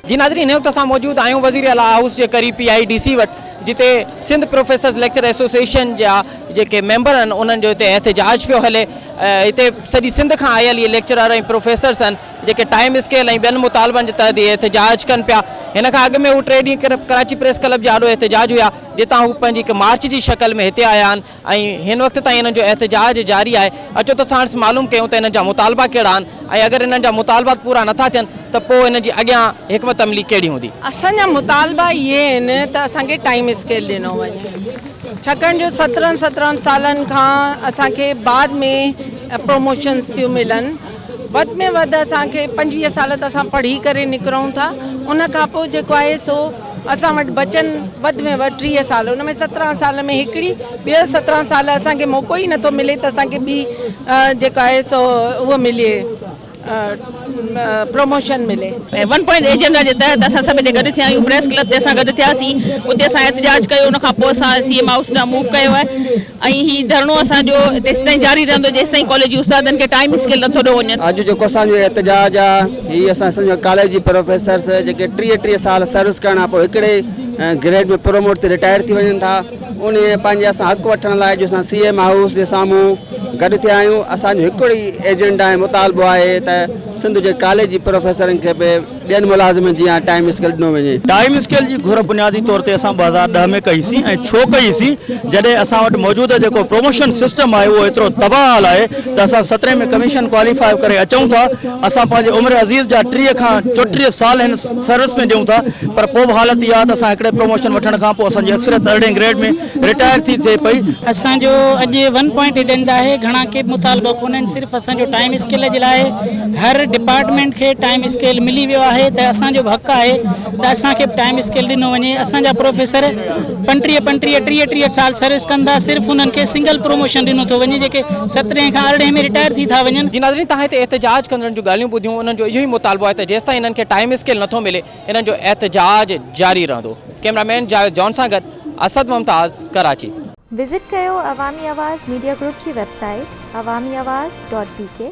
जी नाज़रीन, हिन वक़्तु असां मौजूदु आहियूं वज़ीर आला हाउस जे करीब PIDC वटि, जिते सिंध प्रोफेसर्स लेक्चर एसोसिएशन जा जेके मेंबर आहिनि उन्हनि जो हिते एहतजाज पियो हले। हिते सॼी सिंध खां आयल इहे लेक्चरर ऐं प्रोफेसर्स आहिनि जेके टाइम स्केल ऐं ॿियनि मुतालबनि जे तहत इहे एहतजाज कनि पिया। हिन खां अॻु में हू 3 ॾींहं कराची प्रेस क्लब जा ॾाढो एहतजाज हुआ, जितां हू पंहिंजी हिकु मार्च जी शक्ल में हिते आया आहिनि ऐं हिन वक़्त ताईं हिननि जो एहतजाज जारी आहे। अचो त असां मालूम कयूं त हिननि जा मुतालबा कहिड़ा आहिनि ऐं अगरि हिननि जा मुतालबा पूरा नथा थियनि त पोइ हिन जी अॻियां हिकमत अमली कहिड़ी हूंदी। असांजा मुतालबा इहे आहिनि त असांखे टाइम स्केल ॾिनो वञे, छाकाणि जो 17 सालनि खां असांखे बाद में प्रमोशन्स थियूं मिलनि। वधि में वधि असांखे 25 साल त असां पढ़ी करे निकिरूं था, उन खां पोइ जेको आहे सो असां वटि बचनि वधि में वधि 30 साल, उन में 17 साल में हिकिड़ी ॿियो 17 साल असांखे मौक़ो ई नथो मिले त असांखे ॿी जेका आहे सो उहो मिले प्रमोशन मिले। 1 पॉइंट एजेंडा जे तहत असां सभु हिते गॾु थिया आहियूं, प्रेस क्लब ते असां गॾु थियासीं, उते असां एहतजाज कयो, उन खां पोइ असां CM हाउस ॾांहुं मूव कयो आहे ऐं हीउ धरणो असांजो तेसिताईं जारी रहंदो जेसिताईं कॉलेज जी उस्तादनि खे टाइम स्केल नथो ॾिनो वञे। अॼु जेको असांजो एहतजाज आहे हीउ असां कॉलेज जी प्रोफेसर्स जेके 30 साल सर्विस करण खां पोइ हिकिड़े ग्रेड में प्रोमोट ते रिटायर थी वञनि था, उन पंहिंजे असां हक़ वठण लाइ जो असां CM हाउस जे साम्हूं गॾु थिया आहियूं। असांजो हिकिड़ो ई एजेंडा ऐं मुतालबो आहे त सिंध जे कॉलेज जी प्रोफेसरनि खे बि ॿियनि मुलाज़िमनि जी टाइम स्केल ॾिनो वञे। टाइम स्केल जी घुर बुनियादी तौर ते असां 2010 में कईसीं ऐं छो कईसीं, जॾहिं असां वटि मौजूदु जेको प्रमोशन सिस्टम आहे उहो एतिरो तबाहल आहे त असां 17 में कमीशन क्वालिफाई करे अचूं था। असां पंहिंजे उमिरि अज़ीज़ जा 30 खां 34 साल हिन सर्विस में ॾियूं था, पर पोइ बि हालत इहा आहे त असां हिकिड़े प्रमोशन वठण खां पोइ असांजी अक्सरियत 3 ग्रेड में रिटायर थी थिए पई। असांजो अॼु 1 पॉइंट एजेंडा आहे, घणा के मुतालबा कोन आहिनि, सिर्फ़ु असांजो टाइम स्केल जे लाइ हर डिपार्टमेंट खे टाइम स्केल मिली वियो आहे त असांजो हक़ आहे त असांखे टाइम स्केल ॾिनो वञे। असांजा प्रोफेसर 35-30 साल सर्विस कंदा, सिर्फ़ु उन्हनि खे सिंगल प्रमोशन ॾिनो थो वञे, जेके 17 खां 18 में रिटायर थी था वञनि। जी नाज़रीन, तव्हां हिते एहतजाज कंदड़नि जूं ॻाल्हियूं ॿुधियूं, उन्हनि जो इहो ई मुतालबो आहे त जेसिताईं हिननि खे टाइम स्केल नथो मिले हिननि जो एहतजाज जारी रहंदो। कैमरामैन जावेद जॉन सां गॾु असद मुमताज़, कराची। विज़िट कयो अवामी आवाज़ मीडिया ग्रुप जी वेबसाइट awamiawaz.pk।